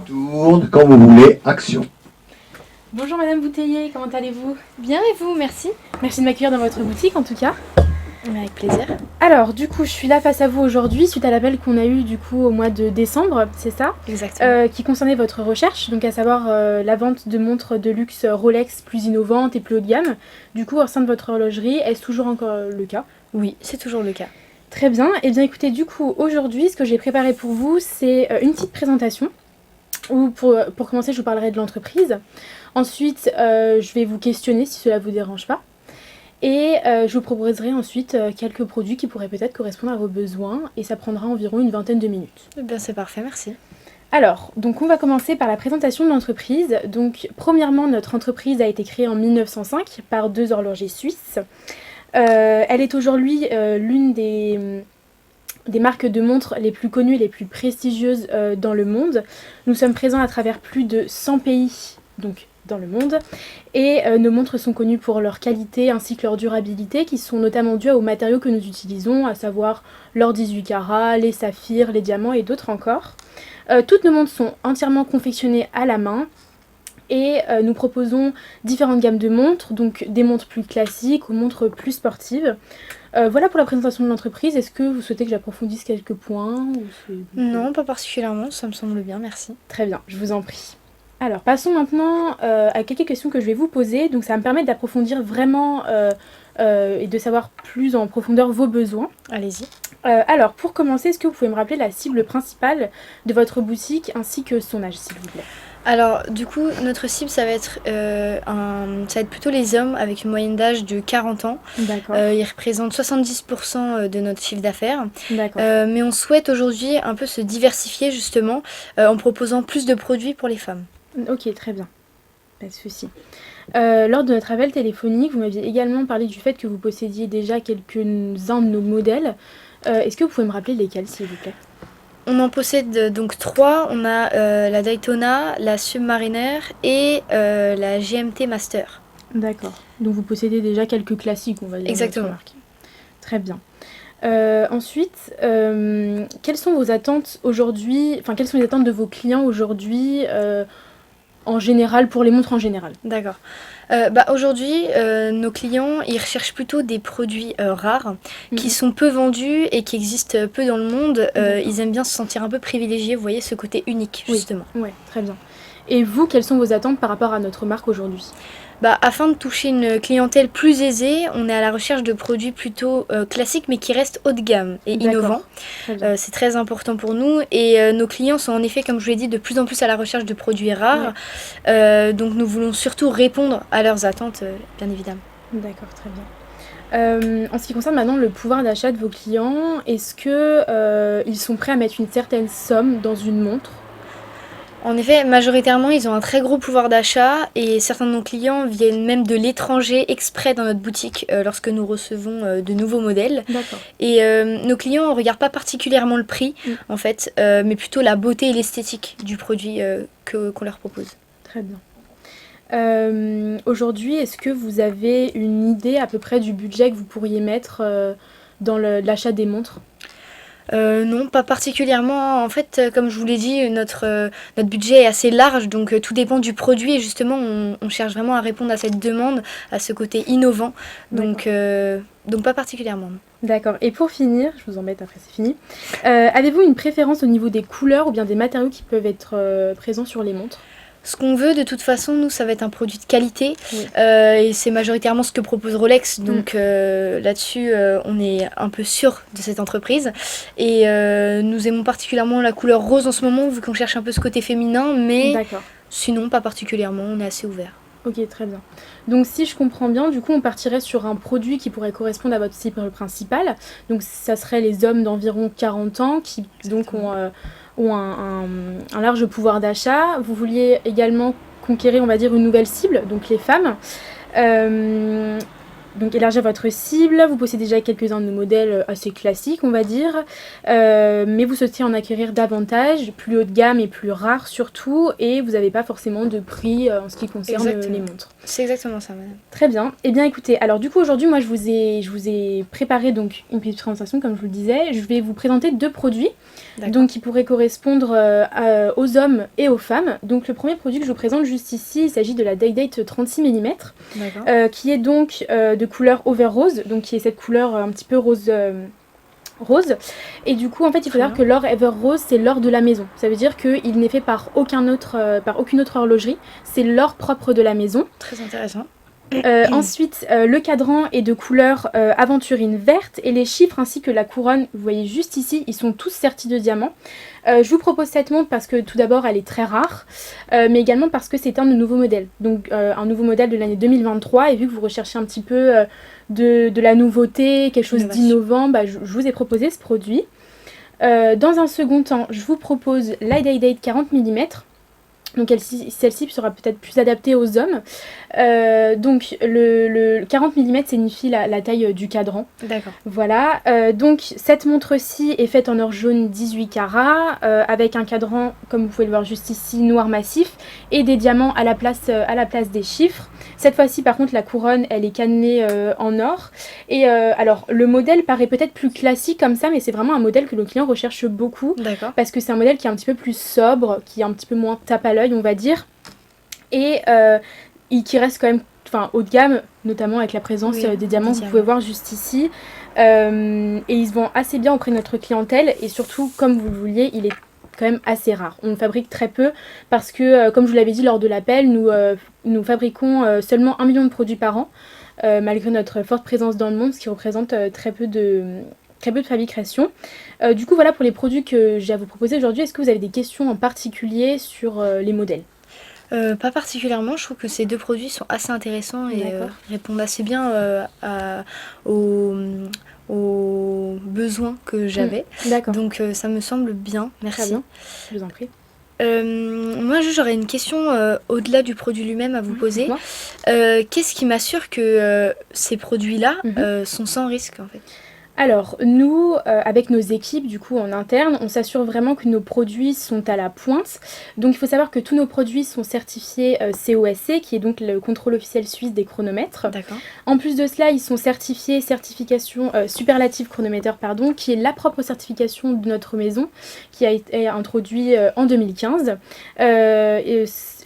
Tourne quand vous voulez, action. Bonjour Madame Bouteiller, comment allez-vous? Bien et vous, merci. Merci de m'accueillir dans votre boutique en tout cas. Avec plaisir. Alors du coup je suis là face à vous aujourd'hui suite à l'appel qu'on a eu du coup au mois de décembre, c'est ça? Exactement. Qui concernait votre recherche, donc à savoir la vente de montres de luxe Rolex plus innovantes et plus haut de gamme. Du coup au sein de votre horlogerie, est-ce toujours encore le cas? Oui, c'est toujours le cas. Très bien, et bien écoutez du coup aujourd'hui ce que j'ai préparé pour vous c'est une petite présentation. Où pour commencer, je vous parlerai de l'entreprise. Ensuite, je vais vous questionner si cela ne vous dérange pas. Et je vous proposerai ensuite quelques produits qui pourraient peut-être correspondre à vos besoins. Et ça prendra environ une vingtaine de minutes. Eh bien, c'est parfait, merci. Alors, donc on va commencer par la présentation de l'entreprise. Donc, premièrement, notre entreprise a été créée en 1905 par 2 horlogers suisses. Elle est aujourd'hui l'une des marques de montres les plus connues et les plus prestigieuses dans le monde. Nous sommes présents à travers plus de 100 pays donc, dans le monde et nos montres sont connues pour leur qualité ainsi que leur durabilité qui sont notamment dues aux matériaux que nous utilisons, à savoir l'or 18 carats, les saphirs, les diamants et d'autres encore. Toutes nos montres sont entièrement confectionnées à la main. Et nous proposons différentes gammes de montres, donc des montres plus classiques aux montres plus sportives. Voilà pour la présentation de l'entreprise. Est-ce que vous souhaitez que j'approfondisse quelques points Non, pas particulièrement, ça me semble bien, merci. Très bien, je vous en prie. Alors, passons maintenant à quelques questions que je vais vous poser. Donc, ça va me permettre d'approfondir vraiment et de savoir plus en profondeur vos besoins. Allez-y. Alors, pour commencer, est-ce que vous pouvez me rappeler la cible principale de votre boutique ainsi que son âge, s'il vous plaît? Alors, du coup, notre cible, ça va être plutôt les hommes avec une moyenne d'âge de 40 ans. D'accord. Ils représentent 70% de notre chiffre d'affaires. D'accord. Mais on souhaite aujourd'hui un peu se diversifier justement en proposant plus de produits pour les femmes. Ok, très bien. Pas de souci. Lors de notre appel téléphonique, vous m'aviez également parlé du fait que vous possédiez déjà quelques-uns de nos modèles. Est-ce que vous pouvez me rappeler lesquels, s'il vous plaît? On en possède donc 3. On a la Daytona, la Submariner et la GMT Master. D'accord. Donc vous possédez déjà quelques classiques, on va dire. Exactement. Très bien. Ensuite, quelles sont vos attentes aujourd'hui, enfin quelles sont les attentes de vos clients aujourd'hui en général, pour les montres en général? D'accord. Aujourd'hui, nos clients, ils recherchent plutôt des produits rares, qui sont peu vendus et qui existent peu dans le monde. Ils aiment bien se sentir un peu privilégiés, vous voyez, ce côté unique, justement. Oui, très bien. Et vous, quelles sont vos attentes par rapport à notre marque aujourd'hui? Afin de toucher une clientèle plus aisée, on est à la recherche de produits plutôt classiques mais qui restent haut de gamme et innovants. C'est très important pour nous et nos clients sont en effet, comme je vous l'ai dit, de plus en plus à la recherche de produits rares. Donc nous voulons surtout répondre à leurs attentes, bien évidemment. D'accord, très bien. En ce qui concerne maintenant le pouvoir d'achat de vos clients, est-ce qu'ils sont prêts à mettre une certaine somme dans une montre? En effet, majoritairement, ils ont un très gros pouvoir d'achat et certains de nos clients viennent même de l'étranger exprès dans notre boutique lorsque nous recevons de nouveaux modèles. D'accord. Et nos clients ne regardent pas particulièrement le prix, en fait, mais plutôt la beauté et l'esthétique du produit qu'on leur propose. Très bien. Aujourd'hui, est-ce que vous avez une idée à peu près du budget que vous pourriez mettre dans l'achat des montres? Non, pas particulièrement. En fait, comme je vous l'ai dit, notre budget est assez large, donc tout dépend du produit. Et justement, on cherche vraiment à répondre à cette demande, à ce côté innovant. Donc pas particulièrement. Non. D'accord. Et pour finir, je vous embête après c'est fini, avez-vous une préférence au niveau des couleurs ou bien des matériaux qui peuvent être présents sur les montres? Ce qu'on veut, de toute façon, nous, ça va être un produit de qualité. Et c'est majoritairement ce que propose Rolex. Donc là-dessus, on est un peu sûr de cette entreprise. Et nous aimons particulièrement la couleur rose en ce moment, vu qu'on cherche un peu ce côté féminin. Mais sinon, pas particulièrement, on est assez ouvert. Ok, très bien. Donc si je comprends bien, du coup, on partirait sur un produit qui pourrait correspondre à votre cible principale. Donc ça serait les hommes d'environ 40 ans qui donc ont un large pouvoir d'achat. Vous vouliez également conquérir, on va dire, une nouvelle cible, donc les femmes. donc élargir votre cible. Vous possédez déjà quelques-uns de nos modèles assez classiques, on va dire, mais vous souhaitez en acquérir davantage, plus haut de gamme et plus rares surtout, et vous n'avez pas forcément de prix en ce qui concerne les montres. C'est exactement ça, madame. Très bien. Eh bien, écoutez, alors du coup, aujourd'hui, moi, je vous ai préparé donc une petite présentation, comme je vous le disais. Je vais vous présenter 2 produits, donc qui pourraient correspondre aux hommes et aux femmes. Donc, le premier produit que je vous présente juste ici, il s'agit de la Day-Date 36 mm, qui est donc de couleur over rose, donc qui est cette couleur un petit peu rose. Et du coup en fait il faut savoir que l'or Ever Rose c'est l'or de la maison, ça veut dire qu'il n'est fait par aucune autre horlogerie, c'est l'or propre de la maison. Très intéressant. Ensuite le cadran est de couleur aventurine verte et les chiffres ainsi que la couronne, vous voyez juste ici, ils sont tous sertis de diamants. Je vous propose cette montre parce que tout d'abord elle est très rare, mais également parce que c'est un de nouveaux modèles, donc un nouveau modèle de l'année 2023, et vu que vous recherchez un petit peu de la nouveauté, quelque chose d'innovant, je vous ai proposé ce produit. Dans un second temps, je vous propose la Day-Date 40 mm. Donc celle-ci sera peut-être plus adaptée aux hommes. Donc le 40 mm signifie la taille du cadran. D'accord. Voilà. Donc cette montre-ci est faite en or jaune 18 carats avec un cadran, comme vous pouvez le voir juste ici, noir massif et des diamants à la place des chiffres. Cette fois-ci par contre la couronne elle est cannelée en or. Et alors le modèle paraît peut-être plus classique comme ça, mais c'est vraiment un modèle que le client recherche beaucoup. D'accord. Parce que c'est un modèle qui est un petit peu plus sobre, qui est un petit peu moins tape à l'œil on va dire, et qui reste quand même haut de gamme, notamment avec la présence des diamants que vous pouvez voir juste ici, et ils se vendent assez bien auprès de notre clientèle, et surtout comme vous le vouliez, il est quand même assez rare. On le fabrique très peu parce que comme je vous l'avais dit lors de l'appel, nous fabriquons seulement 1 million de produits par an, malgré notre forte présence dans le monde, ce qui représente très peu de fabrication. Du coup voilà pour les produits que j'ai à vous proposer aujourd'hui. Est-ce que vous avez des questions en particulier sur les modèles ? Pas particulièrement, je trouve que ces 2 produits sont assez intéressants et répondent assez bien aux besoins que j'avais. D'accord. Donc ça me semble bien, merci. Très bien, je vous en prie. Moi j'aurais une question au-delà du produit lui-même à vous poser. Qu'est-ce qui m'assure que ces produits-là sont sans risque en fait ? Alors, nous, avec nos équipes, du coup, en interne, on s'assure vraiment que nos produits sont à la pointe. Donc, il faut savoir que tous nos produits sont certifiés COSC, qui est donc le contrôle officiel suisse des chronomètres. D'accord. En plus de cela, ils sont certifiés certification Superlative Chronomètre, qui est la propre certification de notre maison, qui a été introduite en 2015.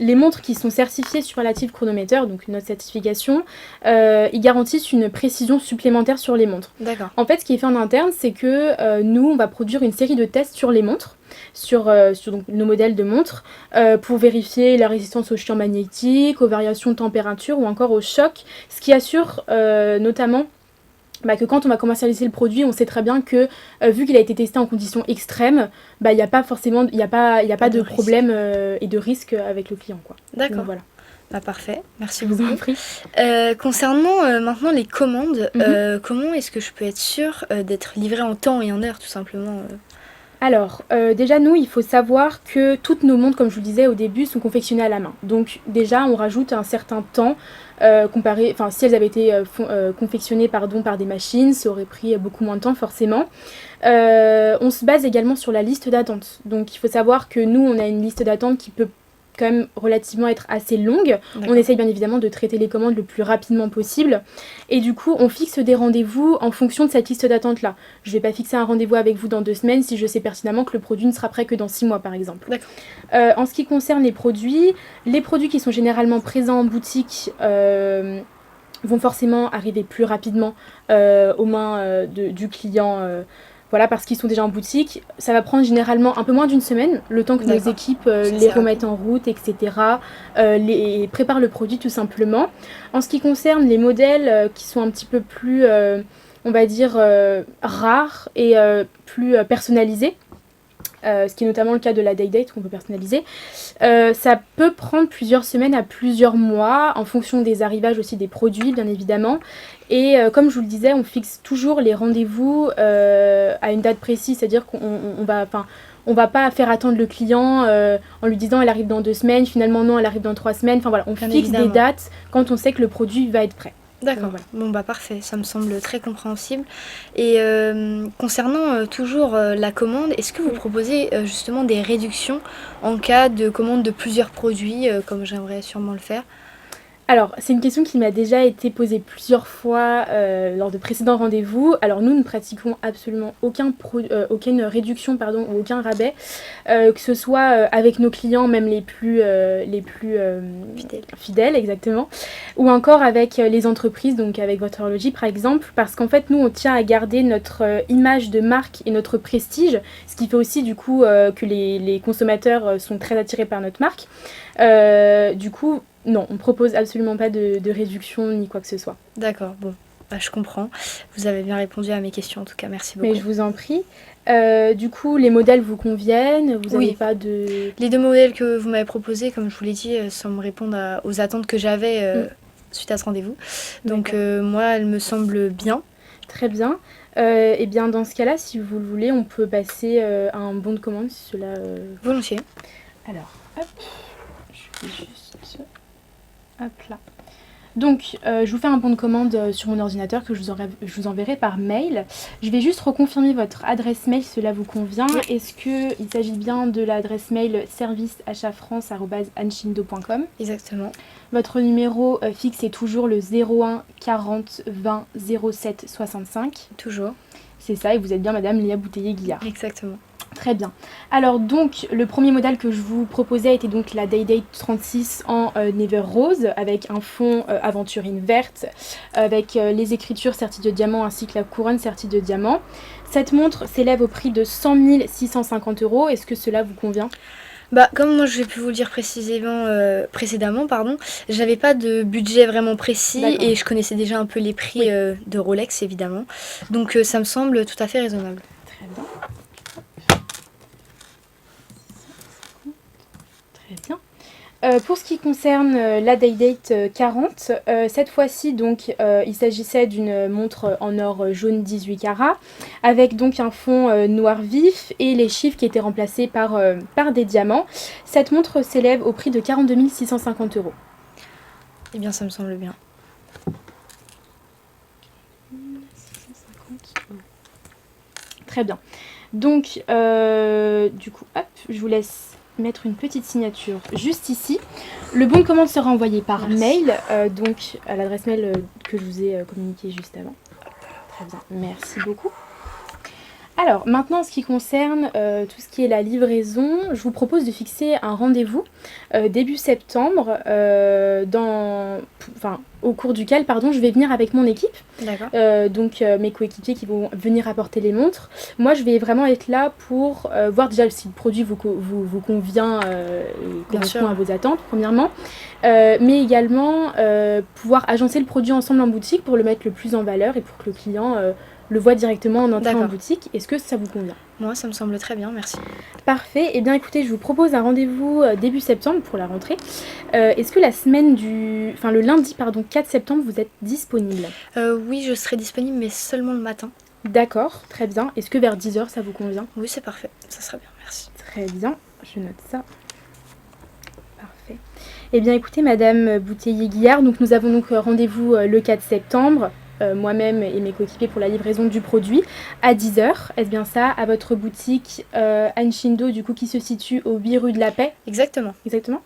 Les montres qui sont certifiées Superlative Chronomètre, donc notre certification, ils garantissent une précision supplémentaire sur les montres. D'accord. En fait, ce qui est fait en interne, c'est que nous, on va produire une série de tests sur les montres, sur donc, nos modèles de montres, pour vérifier la résistance aux champs magnétiques, aux variations de température ou encore aux chocs, ce qui assure notamment que quand on va commercialiser le produit, on sait très bien que vu qu'il a été testé en conditions extrêmes, il n'y a pas forcément, il n'y a pas de problème et de risque avec le client, quoi. D'accord. Donc, voilà. Parfait, merci Je vous beaucoup. en prie. Concernant maintenant les commandes, comment est-ce que je peux être sûre d'être livrée en temps et en heure tout simplement Alors, déjà nous, il faut savoir que toutes nos montres, comme je vous le disais au début, sont confectionnées à la main. Donc déjà, on rajoute un certain temps comparé, si elles avaient été confectionnées par des machines, ça aurait pris beaucoup moins de temps forcément. On se base également sur la liste d'attente. Donc il faut savoir que nous, on a une liste d'attente qui peut quand même relativement être assez longue. On essaye bien évidemment de traiter les commandes le plus rapidement possible. Et du coup, on fixe des rendez-vous en fonction de cette liste d'attente là. Je ne vais pas fixer un rendez-vous avec vous dans 2 semaines si je sais pertinemment que le produit ne sera prêt que dans 6 mois par exemple. En ce qui concerne les produits qui sont généralement présents en boutique vont forcément arriver plus rapidement aux mains du client. Voilà, parce qu'ils sont déjà en boutique. Ça va prendre généralement un peu moins d'1 semaine, le temps que nos équipes les remettent en route, etc. Les préparent le produit tout simplement. En ce qui concerne les modèles qui sont un petit peu plus, on va dire, rares et plus personnalisés, ce qui est notamment le cas de la Day-Date qu'on peut personnaliser, ça peut prendre plusieurs semaines à plusieurs mois en fonction des arrivages aussi des produits bien évidemment. Et comme je vous le disais, on fixe toujours les rendez-vous à une date précise, c'est-à-dire qu'on va pas faire attendre le client en lui disant elle arrive dans 2 semaines, finalement non elle arrive dans 3 semaines, on fixe des dates quand on sait que le produit va être prêt. D'accord, Voilà. bon bah parfait, ça me semble très compréhensible. Et concernant toujours la commande, est-ce que vous proposez justement des réductions en cas de commande de plusieurs produits, comme j'aimerais sûrement le faire? Alors, c'est une question qui m'a déjà été posée plusieurs fois lors de précédents rendez-vous. Alors, nous ne pratiquons absolument aucune réduction ou aucun rabais, que ce soit avec nos clients, même les plus fidèles, exactement, ou encore avec les entreprises, donc avec votre horlogerie par exemple, parce qu'en fait, nous, on tient à garder notre image de marque et notre prestige, ce qui fait aussi du coup que les consommateurs sont très attirés par notre marque. Du coup, non, on propose absolument pas de réduction ni quoi que ce soit. D'accord, bon, bah, je comprends. Vous avez bien répondu à mes questions en tout cas, merci Mais beaucoup. je vous en prie. Du coup, les modèles vous conviennent? Vous Oui. n'avez pas de... Les deux modèles que vous m'avez proposés, comme je vous l'ai dit, semblent répondre aux attentes que j'avais suite à ce rendez-vous. Donc moi, elles me semblent bien. Très bien. Et bien, dans ce cas-là, si vous le voulez, on peut passer à un bon de commande, si cela... Volontiers. Alors, hop, je vais juste... Hop là. Donc, je vous fais un bon de commande sur mon ordinateur que je vous enverrai par mail. Je vais juste reconfirmer votre adresse mail, cela vous convient. Oui. Est-ce qu'il s'agit bien de l'adresse mail serviceachatfrance@anshindo.com? Exactement. Votre numéro fixe est toujours le 01 40 20 07 65. Toujours. C'est ça, et vous êtes bien Madame Léa Bouteiller-Guillard. Exactement. Très bien. Alors donc, le premier modèle que je vous proposais était donc la Day-Date 36 en Never Rose, avec un fond aventurine verte, avec les écritures serties de diamant ainsi que la couronne sertie de diamant. Cette montre s'élève au prix de 100 650 €. Est-ce que cela vous convient? Bah, comme moi j'ai pu vous le dire précédemment, j'avais pas de budget vraiment précis et je connaissais déjà un peu les prix de Rolex évidemment. Donc ça me semble tout à fait raisonnable. Très bien. Très bien. Pour ce qui concerne la Day-Date 40, cette fois-ci donc il s'agissait d'une montre en or jaune 18 carats avec donc un fond noir vif et les chiffres qui étaient remplacés par des diamants. Cette montre s'élève au prix de 42 650 €. Eh bien ça me semble bien. Très bien. Donc du coup, hop, je vous laisse mettre une petite signature juste ici. Le bon de commande sera envoyé par mail, donc à l'adresse mail que je vous ai communiquée juste avant. Très bien, merci beaucoup. Alors maintenant, en ce qui concerne tout ce qui est la livraison, je vous propose de fixer un rendez-vous début septembre, au cours duquel je vais venir avec mon équipe. D'accord. Donc mes coéquipiers qui vont venir apporter les montres. Moi, je vais vraiment être là pour voir déjà si le produit vous convient et correspond à vos attentes, premièrement. Mais également pouvoir agencer le produit ensemble en boutique pour le mettre le plus en valeur et pour que le client le voit directement en entrant en boutique. Est-ce que ça vous convient? Moi, ça me semble très bien, merci. Parfait. Eh bien, écoutez, je vous propose un rendez-vous début septembre pour la rentrée. Est-ce que le lundi 4 septembre, vous êtes disponible? Oui, je serai disponible, mais seulement le matin. D'accord, très bien. Est-ce que vers 10 h, ça vous convient? Oui, c'est parfait. Ça sera bien, merci. Très bien, je note ça. Parfait. Eh bien, écoutez, Madame Bouteiller-Guillard, donc nous avons donc rendez-vous le 4 septembre. Moi-même et mes coéquipiers pour la livraison du produit à 10 h. Est-ce bien ça? À votre boutique Anshindo, du coup, qui se situe au 8 rue de la Paix? Exactement. Exactement.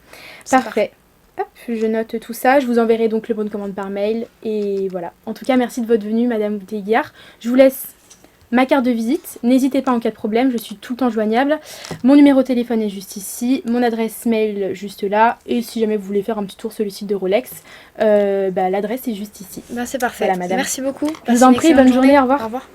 Parfait. Hop, je note tout ça. Je vous enverrai donc le bon de commande par mail. Et voilà. En tout cas, merci de votre venue, Madame Bouteiller-Guillard. Je vous laisse ma carte de visite. N'hésitez pas en cas de problème, je suis tout le temps joignable. Mon numéro de téléphone est juste ici, mon adresse mail juste là. Et si jamais vous voulez faire un petit tour sur le site de Rolex, l'adresse est juste ici. Bah, c'est parfait. Voilà, madame. Merci beaucoup. Je vous en prie, bonne journée, au revoir. Au revoir.